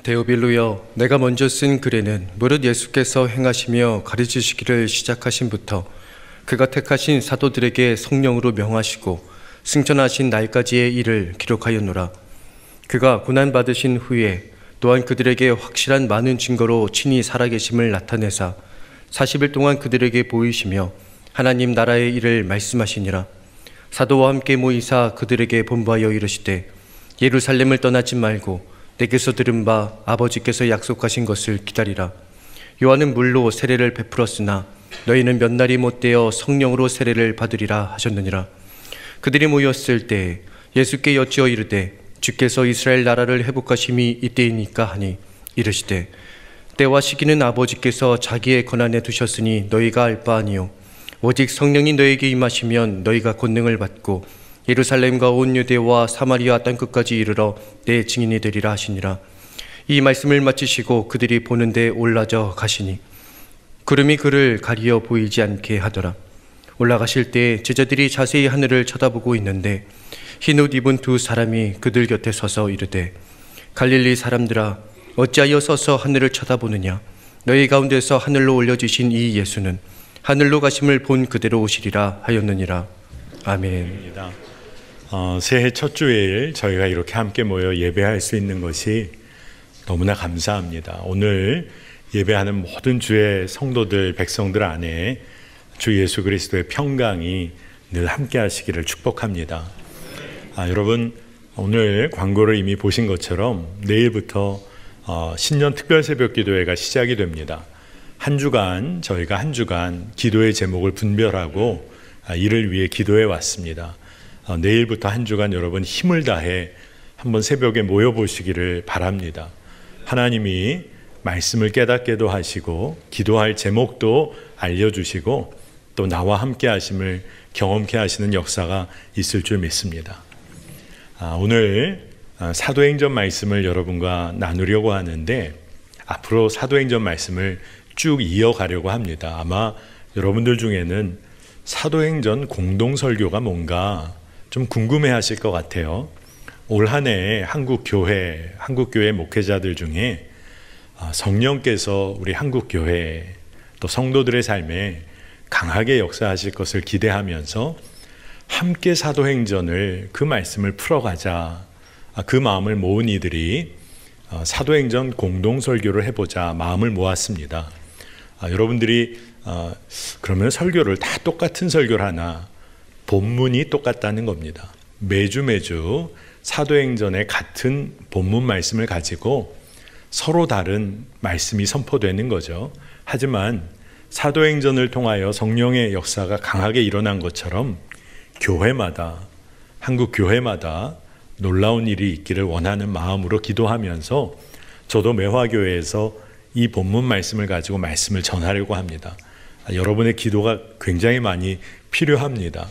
데오빌로여, 내가 먼저 쓴 글에는 무릇 예수께서 행하시며 가르치시기를 시작하신부터 그가 택하신 사도들에게 성령으로 명하시고 승천하신 날까지의 일을 기록하였노라. 그가 고난받으신 후에 또한 그들에게 확실한 많은 증거로 친히 살아계심을 나타내사 40일 동안 그들에게 보이시며 하나님 나라의 일을 말씀하시니라. 사도와 함께 모이사 그들에게 본부하여 이르시되 예루살렘을 떠나지 말고 내게서 들은 바 아버지께서 약속하신 것을 기다리라. 요한은 물로 세례를 베풀었으나 너희는 몇 날이 못되어 성령으로 세례를 받으리라 하셨느니라. 그들이 모였을 때 예수께 여쭈어 이르되 주께서 이스라엘 나라를 회복하심이 이때이니까 하니 이르시되 때와 시기는 아버지께서 자기의 권한에 두셨으니 너희가 알 바 아니요 오직 성령이 너희에게 임하시면 너희가 권능을 받고 예루살렘과 온 유대와 사마리아 땅끝까지 이르러 내 증인이 되리라 하시니라. 이 말씀을 마치시고 그들이 보는 데 올라져 가시니 구름이 그를 가리어 보이지 않게 하더라. 올라가실 때 제자들이 자세히 하늘을 쳐다보고 있는데 흰옷 입은 두 사람이 그들 곁에 서서 이르되 갈릴리 사람들아 어찌하여 서서 하늘을 쳐다보느냐. 너희 가운데서 하늘로 올려지신 이 예수는 하늘로 가심을 본 그대로 오시리라 하였느니라. 아멘. 새해 첫 주일 저희가 이렇게 함께 모여 예배할 수 있는 것이 너무나 감사합니다. 오늘 예배하는 모든 주의 성도들, 백성들 안에 주 예수 그리스도의 평강이 늘 함께 하시기를 축복합니다. 여러분, 오늘 광고를 이미 보신 것처럼 내일부터 신년 특별 새벽 기도회가 시작이 됩니다. 한 주간 저희가 기도의 제목을 분별하고 이를 위해 기도해 왔습니다. 내일부터 한 주간 여러분 힘을 다해 한번 새벽에 모여보시기를 바랍니다. 하나님이 말씀을 깨닫게도 하시고 기도할 제목도 알려주시고 또 나와 함께 하심을 경험케 하시는 역사가 있을 줄 믿습니다. 오늘 사도행전 말씀을 여러분과 나누려고 하는데 앞으로 사도행전 말씀을 쭉 이어가려고 합니다. 아마 여러분들 중에는 사도행전 공동설교가 뭔가 좀 궁금해 하실 것 같아요. 올 한 해 한국교회 목회자들 중에 성령께서 우리 한국교회 또 성도들의 삶에 강하게 역사하실 것을 기대하면서 함께 사도행전을 그 말씀을 풀어가자 그 마음을 모은 이들이 사도행전 공동설교를 해보자 마음을 모았습니다. 여러분들이 그러면 설교를 다 똑같은 설교를 하나? 본문이 똑같다는 겁니다. 매주 사도행전의 같은 본문 말씀을 가지고 서로 다른 말씀이 선포되는 거죠. 하지만 사도행전을 통하여 성령의 역사가 강하게 일어난 것처럼 한국 교회마다 놀라운 일이 있기를 원하는 마음으로 기도하면서 저도 매화교회에서 이 본문 말씀을 가지고 말씀을 전하려고 합니다. 여러분의 기도가 굉장히 많이 필요합니다.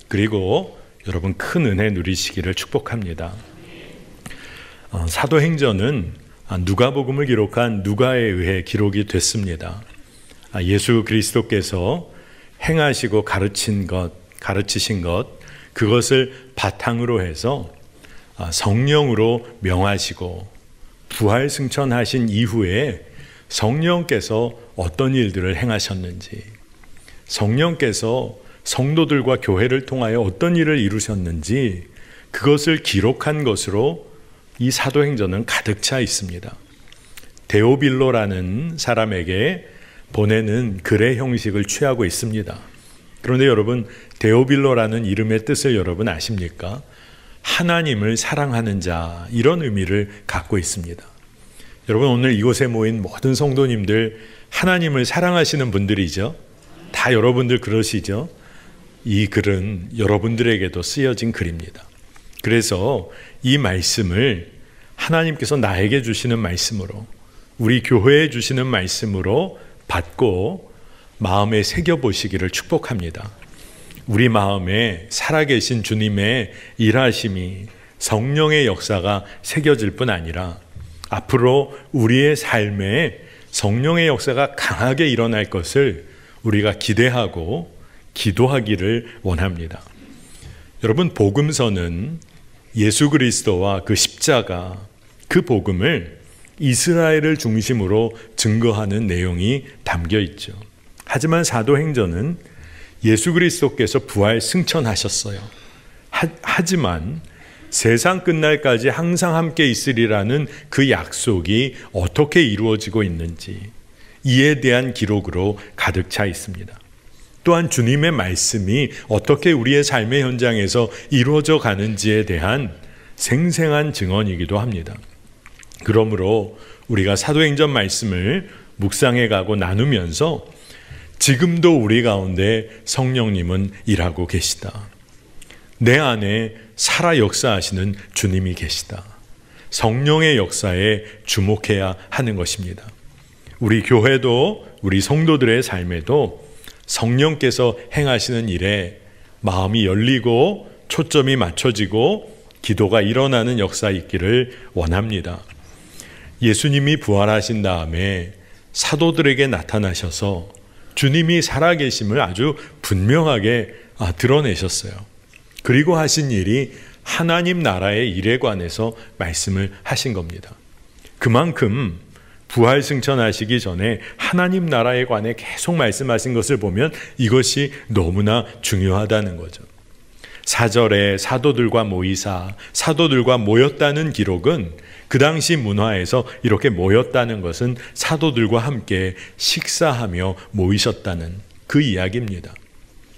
그리고 여러분 큰 은혜 누리시기를 축복합니다. 사도행전은 누가복음을 기록한 누가에 의해 기록이 됐습니다. 예수 그리스도께서 행하시고 가르치신 것 그것을 바탕으로 해서 성령으로 명하시고 부활 승천하신 이후에 성령께서 어떤 일들을 행하셨는지, 성령께서 성도들과 교회를 통하여 어떤 일을 이루셨는지 그것을 기록한 것으로 이 사도행전은 가득 차 있습니다. 데오빌로라는 사람에게 보내는 글의 형식을 취하고 있습니다. 그런데 여러분, 데오빌로라는 이름의 뜻을 여러분 아십니까? 하나님을 사랑하는 자, 이런 의미를 갖고 있습니다. 여러분, 오늘 이곳에 모인 모든 성도님들 하나님을 사랑하시는 분들이죠. 다 여러분들 그러시죠. 이 글은 여러분들에게도 쓰여진 글입니다. 그래서 이 말씀을 하나님께서 나에게 주시는 말씀으로, 우리 교회에 주시는 말씀으로 받고 마음에 새겨보시기를 축복합니다. 우리 마음에 살아계신 주님의 일하심이, 성령의 역사가 새겨질 뿐 아니라 앞으로 우리의 삶에 성령의 역사가 강하게 일어날 것을 우리가 기대하고 기도하기를 원합니다. 여러분, 복음서는 예수 그리스도와 그 십자가, 그 복음을 이스라엘을 중심으로 증거하는 내용이 담겨 있죠. 하지만 사도행전은 예수 그리스도께서 부활 승천하셨어요. 하지만 세상 끝날까지 항상 함께 있으리라는 그 약속이 어떻게 이루어지고 있는지 이에 대한 기록으로 가득 차 있습니다. 또한 주님의 말씀이 어떻게 우리의 삶의 현장에서 이루어져 가는지에 대한 생생한 증언이기도 합니다. 그러므로 우리가 사도행전 말씀을 묵상해 가고 나누면서 지금도 우리 가운데 성령님은 일하고 계시다. 내 안에 살아 역사하시는 주님이 계시다. 성령의 역사에 주목해야 하는 것입니다. 우리 교회도 우리 성도들의 삶에도 성령께서 행하시는 일에 마음이 열리고 초점이 맞춰지고 기도가 일어나는 역사 있기를 원합니다. 예수님이 부활하신 다음에 사도들에게 나타나셔서 주님이 살아계심을 아주 분명하게 드러내셨어요. 그리고 하신 일이 하나님 나라의 일에 관해서 말씀을 하신 겁니다. 그만큼 부활 승천하시기 전에 하나님 나라에 관해 계속 말씀하신 것을 보면 이것이 너무나 중요하다는 거죠. 4절에 사도들과 모이사, 사도들과 모였다는 기록은 그 당시 문화에서 이렇게 모였다는 것은 사도들과 함께 식사하며 모이셨다는 그 이야기입니다.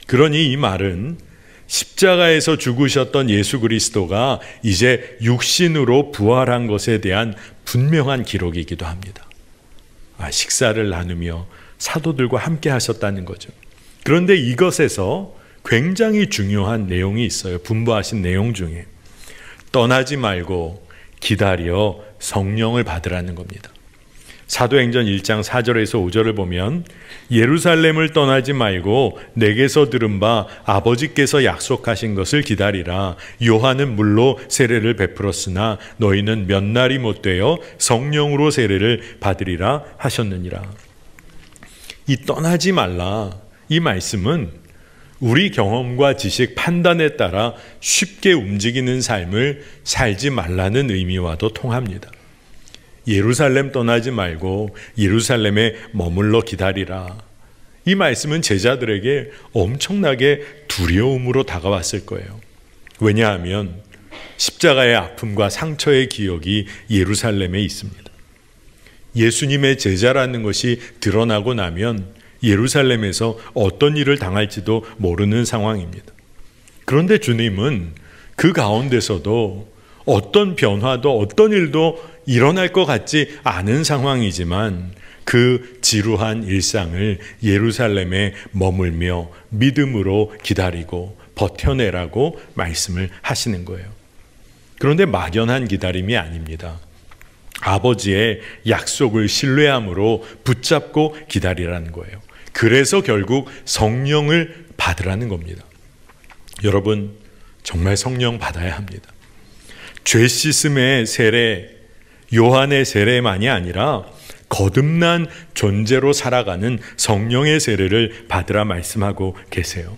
그러니 이 말은 십자가에서 죽으셨던 예수 그리스도가 이제 육신으로 부활한 것에 대한 분명한 기록이기도 합니다. 식사를 나누며 사도들과 함께 하셨다는 거죠. 그런데 이것에서 굉장히 중요한 내용이 있어요. 분부하신 내용 중에 떠나지 말고 기다려 성령을 받으라는 겁니다. 사도행전 1장 4절에서 5절을 보면 예루살렘을 떠나지 말고 내게서 들은 바 아버지께서 약속하신 것을 기다리라. 요한은 물로 세례를 베풀었으나 너희는 몇 날이 못 되어 성령으로 세례를 받으리라 하셨느니라. 이 떠나지 말라, 이 말씀은 우리 경험과 지식, 판단에 따라 쉽게 움직이는 삶을 살지 말라는 의미와도 통합니다. 예루살렘 떠나지 말고 예루살렘에 머물러 기다리라. 이 말씀은 제자들에게 엄청나게 두려움으로 다가왔을 거예요. 왜냐하면 십자가의 아픔과 상처의 기억이 예루살렘에 있습니다. 예수님의 제자라는 것이 드러나고 나면 예루살렘에서 어떤 일을 당할지도 모르는 상황입니다. 그런데 주님은 그 가운데서도 어떤 변화도 어떤 일도 일어날 것 같지 않은 상황이지만 그 지루한 일상을 예루살렘에 머물며 믿음으로 기다리고 버텨내라고 말씀을 하시는 거예요. 그런데 막연한 기다림이 아닙니다. 아버지의 약속을 신뢰함으로 붙잡고 기다리라는 거예요. 그래서 결국 성령을 받으라는 겁니다. 여러분, 정말 성령 받아야 합니다. 죄 씻음의 세례, 요한의 세례만이 아니라 거듭난 존재로 살아가는 성령의 세례를 받으라 말씀하고 계세요.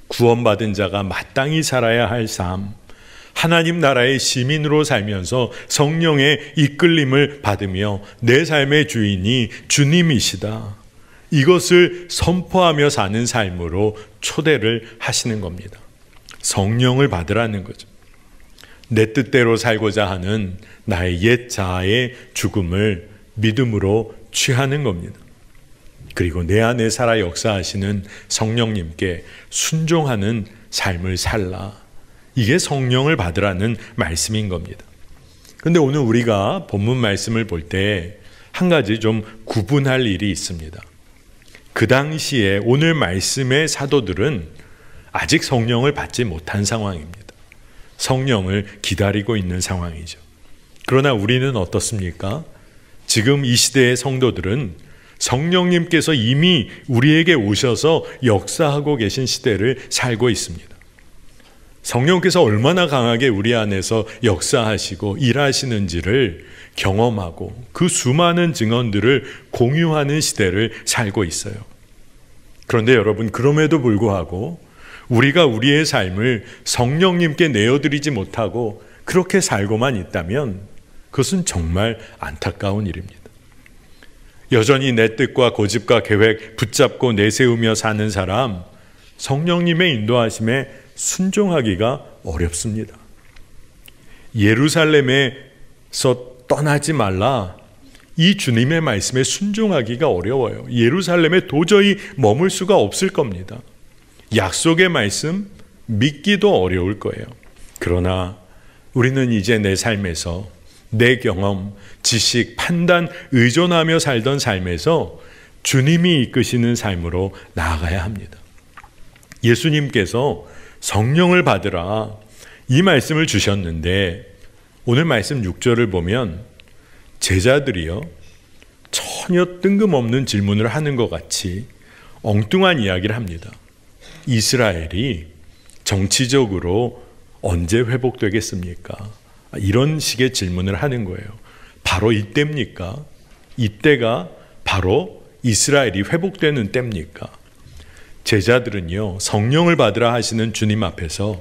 구원받은 자가 마땅히 살아야 할 삶, 하나님 나라의 시민으로 살면서 성령의 이끌림을 받으며 내 삶의 주인이 주님이시다. 이것을 선포하며 사는 삶으로 초대를 하시는 겁니다. 성령을 받으라는 거죠. 내 뜻대로 살고자 하는 나의 옛 자아의 죽음을 믿음으로 취하는 겁니다. 그리고 내 안에 살아 역사하시는 성령님께 순종하는 삶을 살라. 이게 성령을 받으라는 말씀인 겁니다. 그런데 오늘 우리가 본문 말씀을 볼 때 한 가지 좀 구분할 일이 있습니다. 그 당시에 오늘 말씀의 사도들은 아직 성령을 받지 못한 상황입니다. 성령을 기다리고 있는 상황이죠. 그러나 우리는 어떻습니까? 지금 이 시대의 성도들은 성령님께서 이미 우리에게 오셔서 역사하고 계신 시대를 살고 있습니다. 성령께서 얼마나 강하게 우리 안에서 역사하시고 일하시는지를 경험하고 그 수많은 증언들을 공유하는 시대를 살고 있어요. 그런데 여러분, 그럼에도 불구하고 우리가 우리의 삶을 성령님께 내어드리지 못하고 그렇게 살고만 있다면 그것은 정말 안타까운 일입니다. 여전히 내 뜻과 고집과 계획 붙잡고 내세우며 사는 사람, 성령님의 인도하심에 순종하기가 어렵습니다. 예루살렘에서 떠나지 말라, 이 주님의 말씀에 순종하기가 어려워요. 예루살렘에 도저히 머물 수가 없을 겁니다. 약속의 말씀 믿기도 어려울 거예요. 그러나 우리는 이제 내 삶에서 내 경험, 지식, 판단, 의존하며 살던 삶에서 주님이 이끄시는 삶으로 나아가야 합니다. 예수님께서 성령을 받으라 이 말씀을 주셨는데 오늘 말씀 6절을 보면 제자들이요 전혀 뜬금없는 질문을 하는 것 같이 엉뚱한 이야기를 합니다. 이스라엘이 정치적으로 언제 회복되겠습니까? 이런 식의 질문을 하는 거예요. 바로 이때입니까? 이때가 바로 이스라엘이 회복되는 때입니까? 제자들은요, 성령을 받으라 하시는 주님 앞에서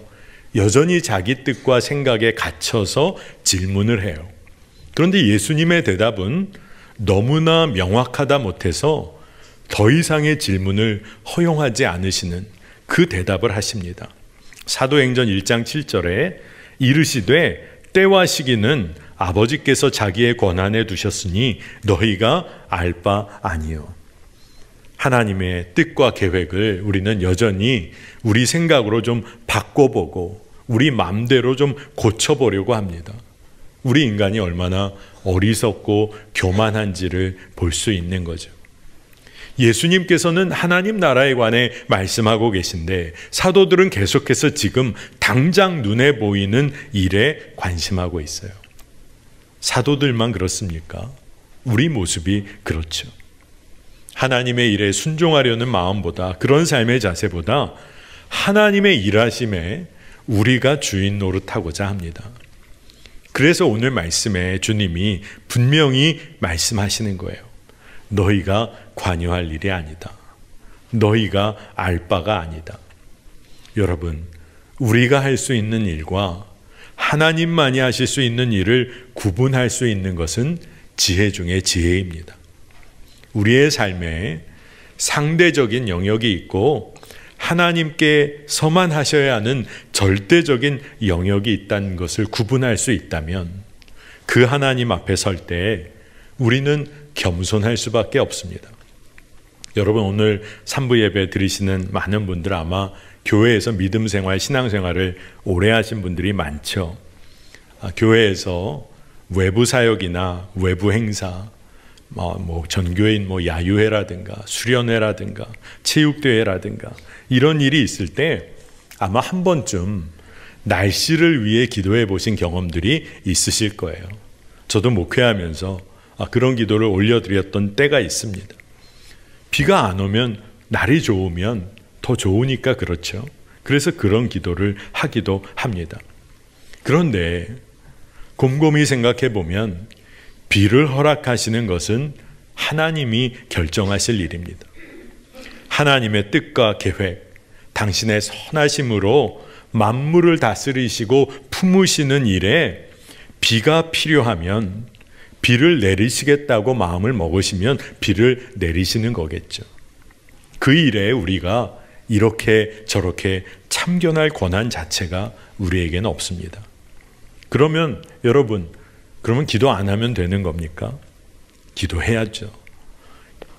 여전히 자기 뜻과 생각에 갇혀서 질문을 해요. 그런데 예수님의 대답은 너무나 명확하다 못해서 더 이상의 질문을 허용하지 않으시는 그 대답을 하십니다. 사도행전 1장 7절에 이르시되 때와 시기는 아버지께서 자기의 권한에 두셨으니 너희가 알 바 아니요. 하나님의 뜻과 계획을 우리는 여전히 우리 생각으로 좀 바꿔보고 우리 마음대로 좀 고쳐보려고 합니다. 우리 인간이 얼마나 어리석고 교만한지를 볼 수 있는 거죠. 예수님께서는 하나님 나라에 관해 말씀하고 계신데 사도들은 계속해서 지금 당장 눈에 보이는 일에 관심하고 있어요. 사도들만 그렇습니까? 우리 모습이 그렇죠. 하나님의 일에 순종하려는 마음보다, 그런 삶의 자세보다 하나님의 일하심에 우리가 주인 노릇하고자 합니다. 그래서 오늘 말씀에 주님이 분명히 말씀하시는 거예요. 너희가 관여할 일이 아니다. 너희가 알 바가 아니다. 여러분, 우리가 할 수 있는 일과 하나님만이 하실 수 있는 일을 구분할 수 있는 것은 지혜 중에 지혜입니다. 우리의 삶에 상대적인 영역이 있고 하나님께서만 하셔야 하는 절대적인 영역이 있다는 것을 구분할 수 있다면 그 하나님 앞에 설 때 우리는 겸손할 수밖에 없습니다. 여러분, 오늘 3부 예배 드리시는 많은 분들 아마 교회에서 믿음 생활, 신앙 생활을 오래 하신 분들이 많죠. 교회에서 외부 사역이나 외부 행사, 전교인 야유회라든가 수련회라든가 체육대회라든가 이런 일이 있을 때 아마 한 번쯤 날씨를 위해 기도해 보신 경험들이 있으실 거예요. 저도 목회하면서 그런 기도를 올려드렸던 때가 있습니다. 비가 안 오면 날이 좋으면 더 좋으니까 그렇죠. 그래서 그런 기도를 하기도 합니다. 그런데 곰곰이 생각해 보면 비를 허락하시는 것은 하나님이 결정하실 일입니다. 하나님의 뜻과 계획, 당신의 선하심으로 만물을 다스리시고 품으시는 일에 비가 필요하면 비를 내리시겠다고 마음을 먹으시면 비를 내리시는 거겠죠. 그 일에 우리가 이렇게 저렇게 참견할 권한 자체가 우리에게는 없습니다. 그러면 여러분, 그러면 기도 안 하면 되는 겁니까? 기도해야죠.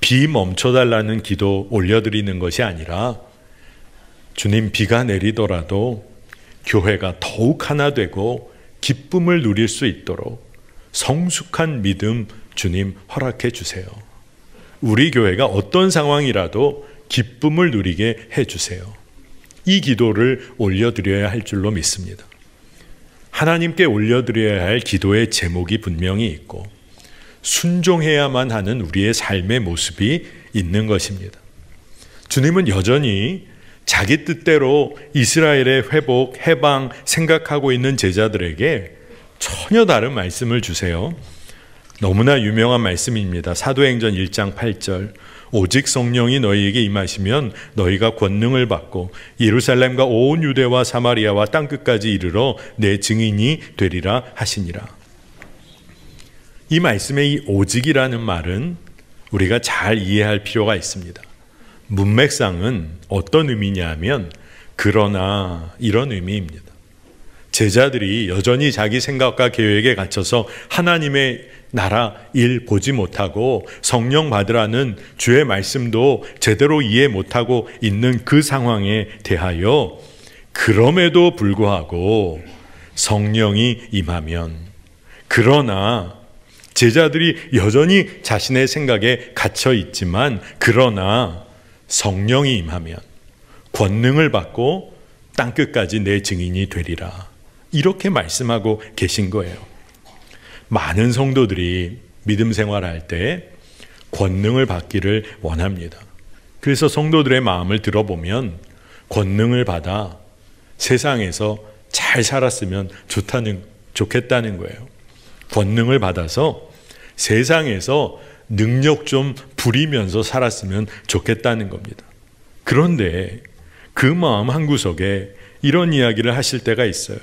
비 멈춰달라는 기도 올려드리는 것이 아니라 주님, 비가 내리더라도 교회가 더욱 하나 되고 기쁨을 누릴 수 있도록 성숙한 믿음 주님 허락해 주세요. 우리 교회가 어떤 상황이라도 기쁨을 누리게 해주세요. 이 기도를 올려드려야 할 줄로 믿습니다. 하나님께 올려드려야 할 기도의 제목이 분명히 있고 순종해야만 하는 우리의 삶의 모습이 있는 것입니다. 주님은 여전히 자기 뜻대로 이스라엘의 회복, 해방 생각하고 있는 제자들에게 전혀 다른 말씀을 주세요. 너무나 유명한 말씀입니다. 사도행전 1장 8절 오직 성령이 너희에게 임하시면 너희가 권능을 받고 예루살렘과 온 유대와 사마리아와 땅끝까지 이르러 내 증인이 되리라 하시니라. 이 말씀의 이 오직이라는 말은 우리가 잘 이해할 필요가 있습니다. 문맥상은 어떤 의미냐면 그러나 이런 의미입니다. 제자들이 여전히 자기 생각과 계획에 갇혀서 하나님의 나라 일 보지 못하고 성령 받으라는 주의 말씀도 제대로 이해 못하고 있는 그 상황에 대하여 그럼에도 불구하고 성령이 임하면, 그러나 제자들이 여전히 자신의 생각에 갇혀 있지만 그러나 성령이 임하면 권능을 받고 땅끝까지 내 증인이 되리라, 이렇게 말씀하고 계신 거예요. 많은 성도들이 믿음 생활할 때 권능을 받기를 원합니다. 그래서 성도들의 마음을 들어보면 권능을 받아 세상에서 잘 살았으면 좋겠다는 거예요. 권능을 받아서 세상에서 능력 좀 부리면서 살았으면 좋겠다는 겁니다. 그런데 그 마음 한구석에 이런 이야기를 하실 때가 있어요.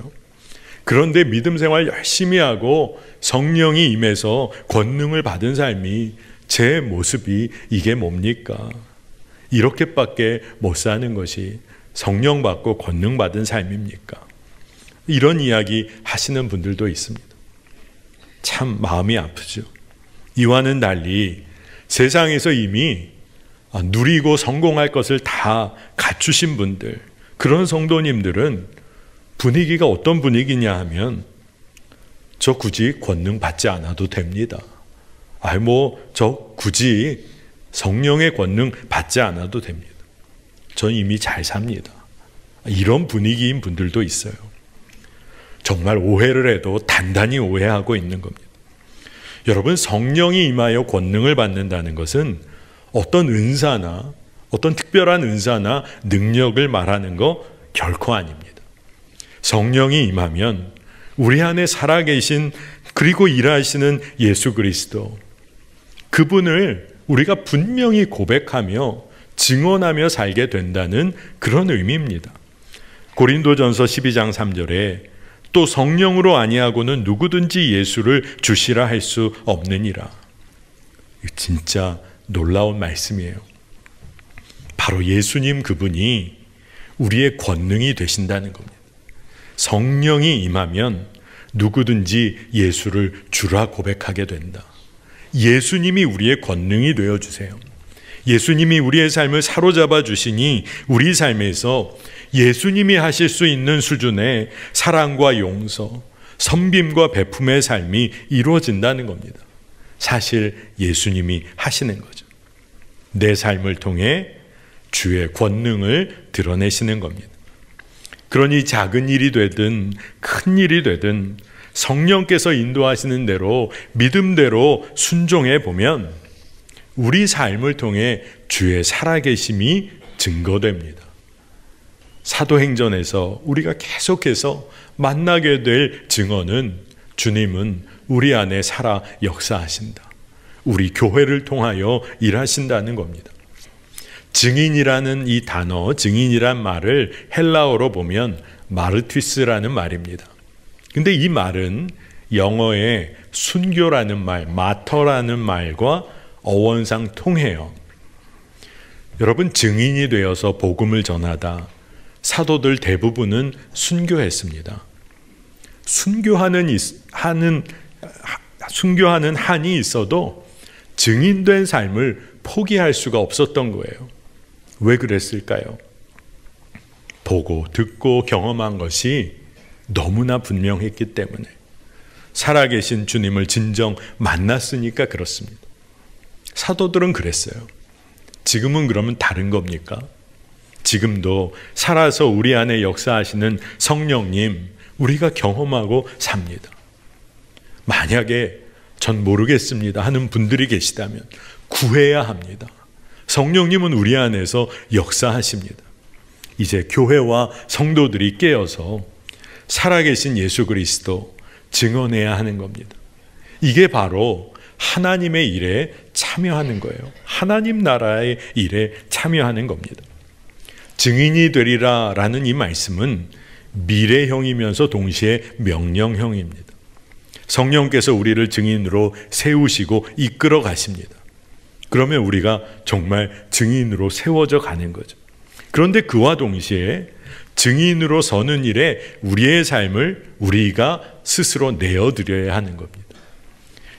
그런데 믿음 생활 열심히 하고 성령이 임해서 권능을 받은 삶이, 제 모습이 이게 뭡니까? 이렇게밖에 못 사는 것이 성령 받고 권능 받은 삶입니까? 이런 이야기 하시는 분들도 있습니다. 참 마음이 아프죠. 이와는 달리 세상에서 이미 누리고 성공할 것을 다 갖추신 분들, 그런 성도님들은 분위기가 어떤 분위기냐 하면 저 굳이 권능 받지 않아도 됩니다. 저 굳이 성령의 권능 받지 않아도 됩니다. 전 이미 잘 삽니다. 이런 분위기인 분들도 있어요. 정말 오해를 해도 단단히 오해하고 있는 겁니다. 여러분, 성령이 임하여 권능을 받는다는 것은 어떤 은사나 어떤 특별한 은사나 능력을 말하는 거 결코 아닙니다. 성령이 임하면 우리 안에 살아계신 그리고 일하시는 예수 그리스도, 그분을 우리가 분명히 고백하며 증언하며 살게 된다는 그런 의미입니다. 고린도전서 12장 3절에 또 성령으로 아니하고는 누구든지 예수를 주시라 할 수 없느니라. 진짜 놀라운 말씀이에요. 바로 예수님 그분이 우리의 권능이 되신다는 겁니다. 성령이 임하면 누구든지 예수를 주라 고백하게 된다. 예수님이 우리의 권능이 되어주세요. 예수님이 우리의 삶을 사로잡아 주시니 우리 삶에서 예수님이 하실 수 있는 수준의 사랑과 용서, 섬김과 베품의 삶이 이루어진다는 겁니다. 사실 예수님이 하시는 거죠. 내 삶을 통해 주의 권능을 드러내시는 겁니다. 그러니 작은 일이 되든 큰 일이 되든 성령께서 인도하시는 대로 믿음대로 순종해 보면 우리 삶을 통해 주의 살아계심이 증거됩니다. 사도행전에서 우리가 계속해서 만나게 될 증언은 주님은 우리 안에 살아 역사하신다. 우리 교회를 통하여 일하신다는 겁니다. 증인이라는 이 단어, 증인이란 말을 헬라어로 보면 마르티스라는 말입니다. 근데 이 말은 영어의 순교라는 말, 마터라는 말과 어원상 통해요. 여러분, 증인이 되어서 복음을 전하다 사도들 대부분은 순교했습니다. 순교하는 한이 있어도 증인된 삶을 포기할 수가 없었던 거예요. 왜 그랬을까요? 보고 듣고 경험한 것이 너무나 분명했기 때문에, 살아계신 주님을 진정 만났으니까 그렇습니다. 사도들은 그랬어요. 지금은 그러면 다른 겁니까? 지금도 살아서 우리 안에 역사하시는 성령님, 우리가 경험하고 삽니다. 만약에 전 모르겠습니다 하는 분들이 계시다면 구해야 합니다. 성령님은 우리 안에서 역사하십니다. 이제 교회와 성도들이 깨어서 살아계신 예수 그리스도 증언해야 하는 겁니다. 이게 바로 하나님의 일에 참여하는 거예요. 하나님 나라의 일에 참여하는 겁니다. 증인이 되리라 라는 이 말씀은 미래형이면서 동시에 명령형입니다. 성령께서 우리를 증인으로 세우시고 이끌어 가십니다. 그러면 우리가 정말 증인으로 세워져 가는 거죠. 그런데 그와 동시에 증인으로 서는 일에 우리의 삶을 우리가 스스로 내어드려야 하는 겁니다.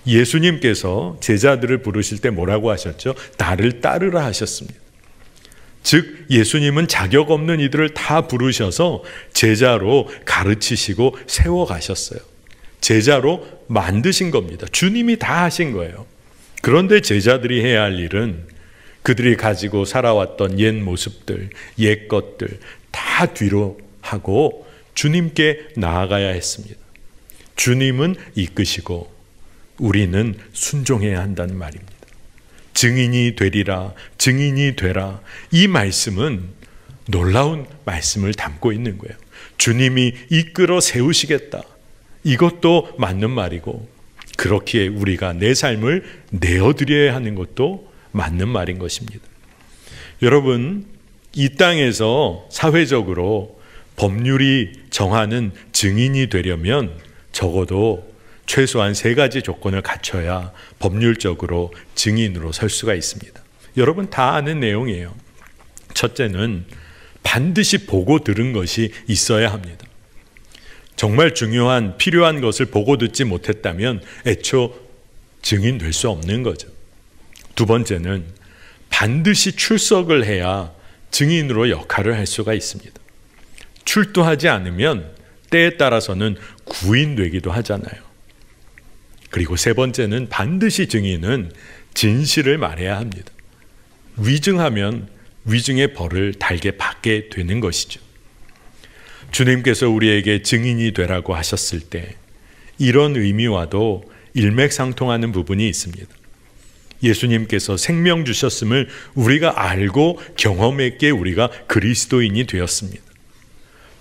예수님께서 제자들을 부르실 때 뭐라고 하셨죠? 나를 따르라 하셨습니다. 즉 예수님은 자격 없는 이들을 다 부르셔서 제자로 가르치시고 세워가셨어요. 제자로 만드신 겁니다. 주님이 다 하신 거예요. 그런데 제자들이 해야 할 일은 그들이 가지고 살아왔던 옛 모습들, 옛 것들 다 뒤로 하고 주님께 나아가야 했습니다. 주님은 이끄시고 우리는 순종해야 한다는 말입니다. 증인이 되리라, 증인이 되라. 이 말씀은 놀라운 말씀을 담고 있는 거예요. 주님이 이끌어 세우시겠다. 이것도 맞는 말이고, 그렇기에 우리가 내 삶을 내어드려야 하는 것도 맞는 말인 것입니다. 여러분, 이 땅에서 사회적으로 법률이 정하는 증인이 되려면 적어도 최소한 3가지 조건을 갖춰야 법률적으로 증인으로 설 수가 있습니다. 여러분 다 아는 내용이에요. 첫째는 반드시 보고 들은 것이 있어야 합니다. 정말 중요한 필요한 것을 보고 듣지 못했다면 애초 증인될 수 없는 거죠. 두 번째는 반드시 출석을 해야 증인으로 역할을 할 수가 있습니다. 출두하지 않으면 때에 따라서는 구인되기도 하잖아요. 그리고 세 번째는 반드시 증인은 진실을 말해야 합니다. 위증하면 위증의 벌을 달게 받게 되는 것이죠. 주님께서 우리에게 증인이 되라고 하셨을 때 이런 의미와도 일맥상통하는 부분이 있습니다. 예수님께서 생명 주셨음을 우리가 알고 경험했기에 우리가 그리스도인이 되었습니다.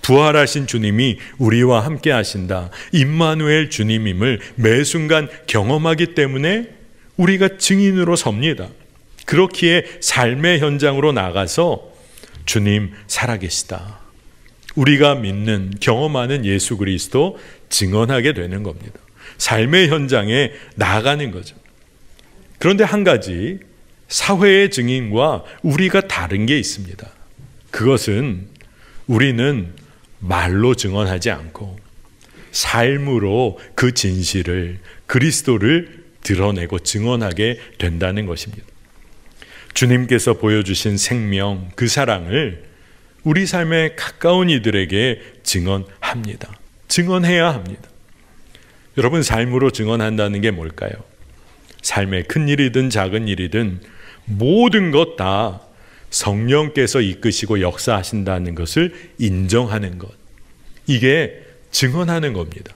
부활하신 주님이 우리와 함께 하신다. 임마누엘 주님임을 매 순간 경험하기 때문에 우리가 증인으로 섭니다. 그렇기에 삶의 현장으로 나가서 주님 살아계시다. 우리가 믿는, 경험하는 예수 그리스도 증언하게 되는 겁니다. 삶의 현장에 나가는 거죠. 그런데 한 가지 사회의 증인과 우리가 다른 게 있습니다. 그것은 우리는 말로 증언하지 않고 삶으로 그 진실을, 그리스도를 드러내고 증언하게 된다는 것입니다. 주님께서 보여주신 생명, 그 사랑을 우리 삶에 가까운 이들에게 증언합니다. 증언해야 합니다. 여러분, 삶으로 증언한다는 게 뭘까요? 삶의 큰 일이든 작은 일이든 모든 것 다 성령께서 이끄시고 역사하신다는 것을 인정하는 것. 이게 증언하는 겁니다.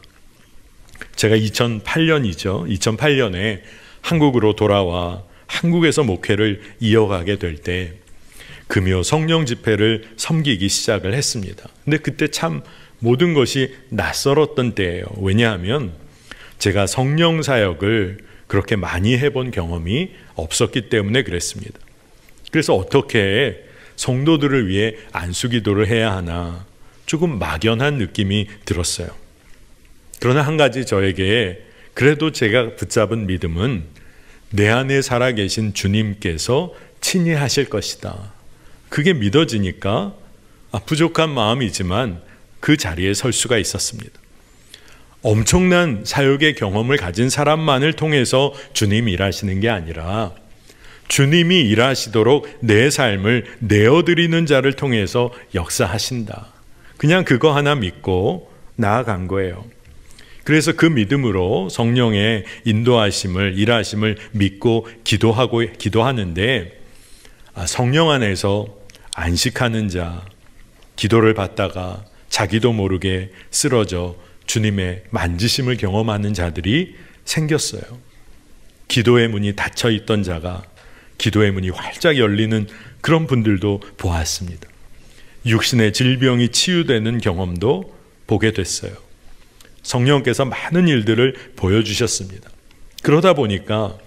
제가 2008년이죠. 2008년에 한국으로 돌아와 한국에서 목회를 이어가게 될 때 금요 성령 집회를 섬기기 시작을 했습니다. 근데 그때 참 모든 것이 낯설었던 때예요. 왜냐하면 제가 성령 사역을 그렇게 많이 해본 경험이 없었기 때문에 그랬습니다. 그래서 어떻게 성도들을 위해 안수기도를 해야 하나 조금 막연한 느낌이 들었어요. 그러나 한 가지 저에게 그래도 제가 붙잡은 믿음은 내 안에 살아계신 주님께서 친히 하실 것이다. 그게 믿어지니까 부족한 마음이지만 그 자리에 설 수가 있었습니다. 엄청난 사역의 경험을 가진 사람만을 통해서 주님이 일하시는 게 아니라 주님이 일하시도록 내 삶을 내어드리는 자를 통해서 역사하신다. 그냥 그거 하나 믿고 나아간 거예요. 그래서 그 믿음으로 성령의 인도하심을, 일하심을 믿고 기도하는데 성령 안에서 안식하는 자, 기도를 받다가 자기도 모르게 쓰러져 주님의 만지심을 경험하는 자들이 생겼어요. 기도의 문이 닫혀 있던 자가 기도의 문이 활짝 열리는 그런 분들도 보았습니다. 육신의 질병이 치유되는 경험도 보게 됐어요. 성령께서 많은 일들을 보여주셨습니다. 그러다 보니까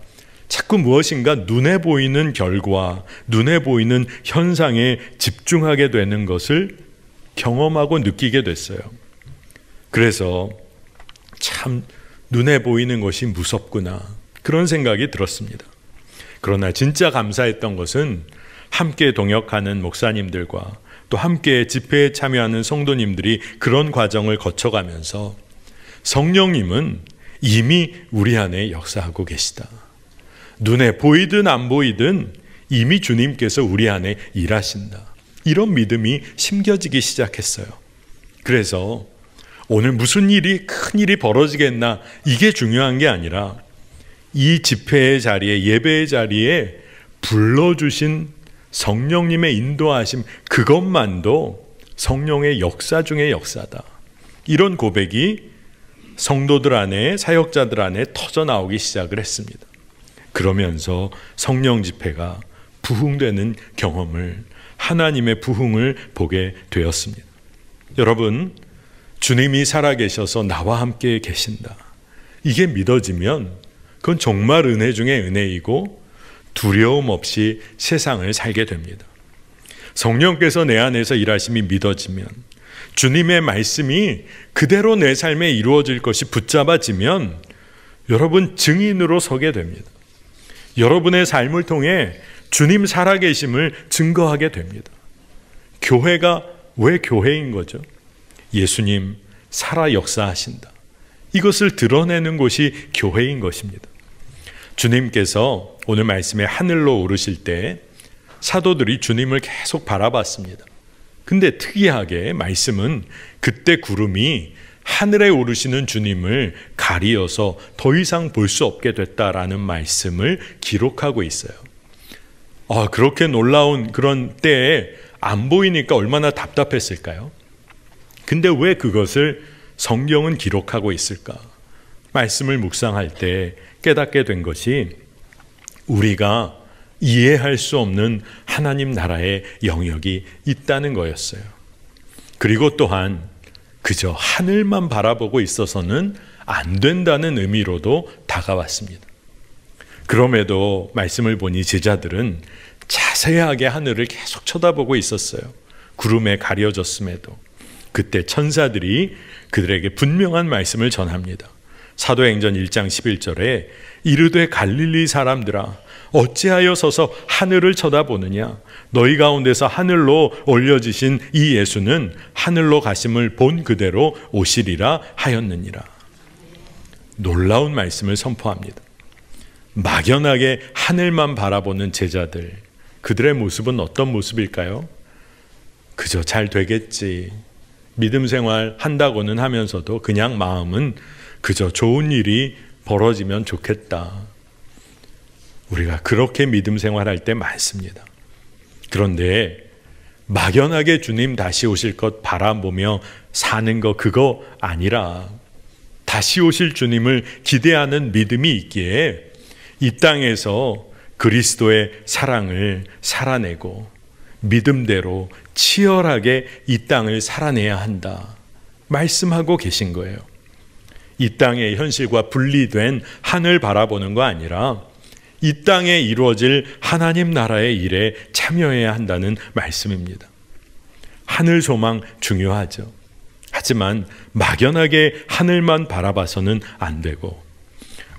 자꾸 무엇인가 눈에 보이는 결과, 눈에 보이는 현상에 집중하게 되는 것을 경험하고 느끼게 됐어요. 그래서 참 눈에 보이는 것이 무섭구나, 그런 생각이 들었습니다. 그러나 진짜 감사했던 것은 함께 동역하는 목사님들과 또 함께 집회에 참여하는 성도님들이 그런 과정을 거쳐가면서 성령님은 이미 우리 안에 역사하고 계시다. 눈에 보이든 안 보이든 이미 주님께서 우리 안에 일하신다. 이런 믿음이 심겨지기 시작했어요. 그래서 오늘 무슨 일이, 큰 일이 벌어지겠나, 이게 중요한 게 아니라 이 집회의 자리에, 예배의 자리에 불러주신 성령님의 인도하심, 그것만도 성령의 역사 중의 역사다. 이런 고백이 성도들 안에, 사역자들 안에 터져나오기 시작을 했습니다. 그러면서 성령 집회가 부흥되는 경험을, 하나님의 부흥을 보게 되었습니다. 여러분, 주님이 살아계셔서 나와 함께 계신다. 이게 믿어지면 그건 정말 은혜 중에 은혜이고 두려움 없이 세상을 살게 됩니다. 성령께서 내 안에서 일하심이 믿어지면, 주님의 말씀이 그대로 내 삶에 이루어질 것이 붙잡아지면 여러분 증인으로 서게 됩니다. 여러분의 삶을 통해 주님 살아계심을 증거하게 됩니다. 교회가 왜 교회인 거죠? 예수님 살아 역사하신다. 이것을 드러내는 곳이 교회인 것입니다. 주님께서 오늘 말씀에 하늘로 오르실 때 사도들이 주님을 계속 바라봤습니다. 근데 특이하게 말씀은 그때 구름이 하늘에 오르시는 주님을 가리어서 더 이상 볼 수 없게 됐다라는 말씀을 기록하고 있어요. 그렇게 놀라운 그런 때에 안 보이니까 얼마나 답답했을까요? 근데 왜 그것을 성경은 기록하고 있을까? 말씀을 묵상할 때 깨닫게 된 것이 우리가 이해할 수 없는 하나님 나라의 영역이 있다는 거였어요. 그리고 또한 그저 하늘만 바라보고 있어서는 안 된다는 의미로도 다가왔습니다. 그럼에도 말씀을 보니 제자들은 자세하게 하늘을 계속 쳐다보고 있었어요. 구름에 가려졌음에도. 그때 천사들이 그들에게 분명한 말씀을 전합니다. 사도행전 1장 11절에 이르되 갈릴리 사람들아 어찌하여 서서 하늘을 쳐다보느냐, 너희 가운데서 하늘로 올려지신 이 예수는 하늘로 가심을 본 그대로 오시리라 하였느니라. 놀라운 말씀을 선포합니다. 막연하게 하늘만 바라보는 제자들, 그들의 모습은 어떤 모습일까요? 그저 잘 되겠지, 믿음 생활 한다고는 하면서도 그냥 마음은 그저 좋은 일이 벌어지면 좋겠다. 우리가 그렇게 믿음 생활할 때 많습니다. 그런데 막연하게 주님 다시 오실 것 바라보며 사는 거, 그거 아니라 다시 오실 주님을 기대하는 믿음이 있기에 이 땅에서 그리스도의 사랑을 살아내고 믿음대로 치열하게 이 땅을 살아내야 한다 말씀하고 계신 거예요. 이 땅의 현실과 분리된 하늘 바라보는 거 아니라 이 땅에 이루어질 하나님 나라의 일에 참여해야 한다는 말씀입니다. 하늘 소망 중요하죠. 하지만 막연하게 하늘만 바라봐서는 안 되고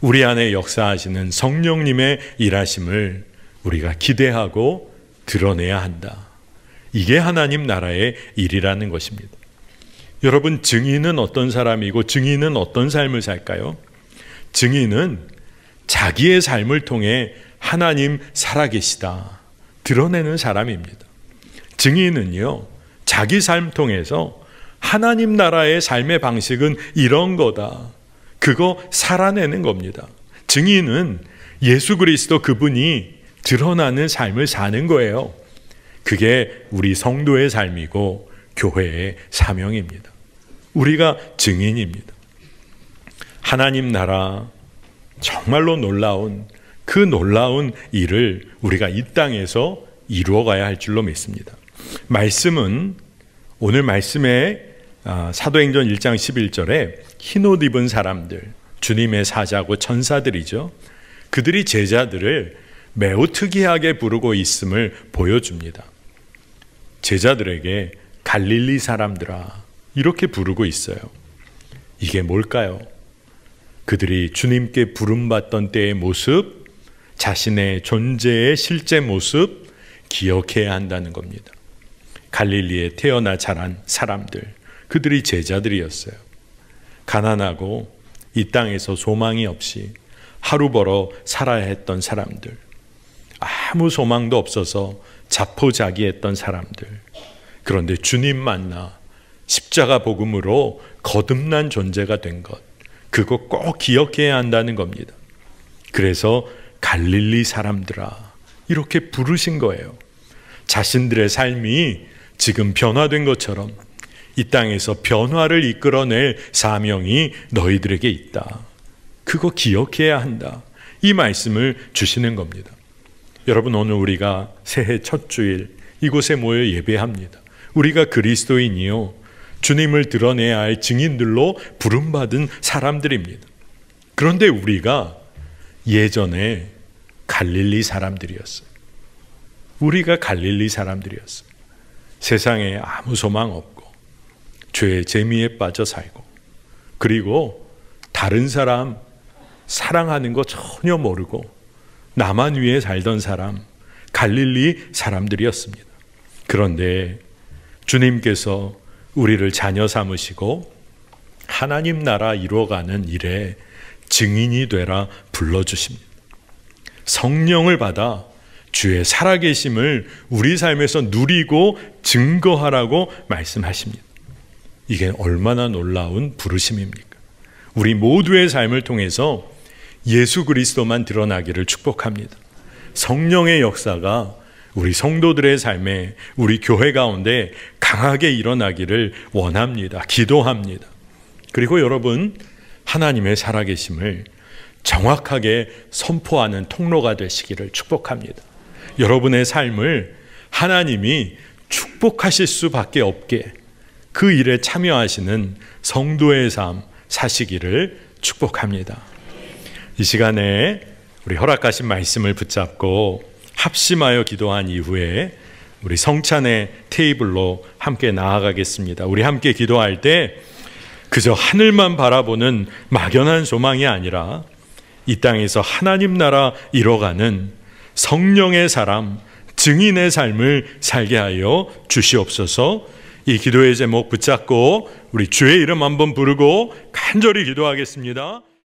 우리 안에 역사하시는 성령님의 일하심을 우리가 기대하고 드러내야 한다. 이게 하나님 나라의 일이라는 것입니다. 여러분, 증인은 어떤 사람이고 증인은 어떤 삶을 살까요? 증인은 자기의 삶을 통해 하나님 살아계시다 드러내는 사람입니다. 증인은요, 자기 삶 통해서 하나님 나라의 삶의 방식은 이런 거다, 그거 살아내는 겁니다. 증인은 예수 그리스도 그분이 드러나는 삶을 사는 거예요. 그게 우리 성도의 삶이고 교회의 사명입니다. 우리가 증인입니다. 하나님 나라, 정말로 놀라운 그 놀라운 일을 우리가 이 땅에서 이루어가야 할 줄로 믿습니다. 말씀은 오늘 말씀에 사도행전 1장 11절에 흰옷 입은 사람들, 주님의 사자고 천사들이죠. 그들이 제자들을 매우 특이하게 부르고 있음을 보여줍니다. 제자들에게 갈릴리 사람들아 이렇게 부르고 있어요. 이게 뭘까요? 그들이 주님께 부름받던 때의 모습, 자신의 존재의 실제 모습 기억해야 한다는 겁니다. 갈릴리에 태어나 자란 사람들, 그들이 제자들이었어요. 가난하고 이 땅에서 소망이 없이 하루 벌어 살아야 했던 사람들, 아무 소망도 없어서 자포자기했던 사람들. 그런데 주님 만나 십자가 복음으로 거듭난 존재가 된 것, 그거 꼭 기억해야 한다는 겁니다. 그래서 갈릴리 사람들아 이렇게 부르신 거예요. 자신들의 삶이 지금 변화된 것처럼 이 땅에서 변화를 이끌어낼 사명이 너희들에게 있다. 그거 기억해야 한다. 이 말씀을 주시는 겁니다. 여러분, 오늘 우리가 새해 첫 주일 이곳에 모여 예배합니다. 우리가 그리스도인이요 주님을 드러내야 할 증인들로 부름받은 사람들입니다. 그런데 우리가 예전에 갈릴리 사람들이었어요. 우리가 갈릴리 사람들이었어요. 세상에 아무 소망 없고 죄의 재미에 빠져 살고, 그리고 다른 사람 사랑하는 거 전혀 모르고 나만 위해 살던 사람, 갈릴리 사람들이었습니다. 그런데 주님께서 우리를 자녀 삼으시고 하나님 나라 이루어가는 일에 증인이 되라 불러주십니다. 성령을 받아 주의 살아계심을 우리 삶에서 누리고 증거하라고 말씀하십니다. 이게 얼마나 놀라운 부르심입니까? 우리 모두의 삶을 통해서 예수 그리스도만 드러나기를 축복합니다. 성령의 역사가 우리 성도들의 삶에, 우리 교회 가운데 강하게 일어나기를 원합니다. 기도합니다. 그리고 여러분, 하나님의 살아계심을 정확하게 선포하는 통로가 되시기를 축복합니다. 여러분의 삶을 하나님이 축복하실 수밖에 없게 그 일에 참여하시는 성도의 삶 사시기를 축복합니다. 이 시간에 우리 허락하신 말씀을 붙잡고 합심하여 기도한 이후에 우리 성찬의 테이블로 함께 나아가겠습니다. 우리 함께 기도할 때 그저 하늘만 바라보는 막연한 소망이 아니라 이 땅에서 하나님 나라 이뤄가는 성령의 사람, 증인의 삶을 살게 하여 주시옵소서. 이 기도의 제목 붙잡고 우리 주의 이름 한번 부르고 간절히 기도하겠습니다.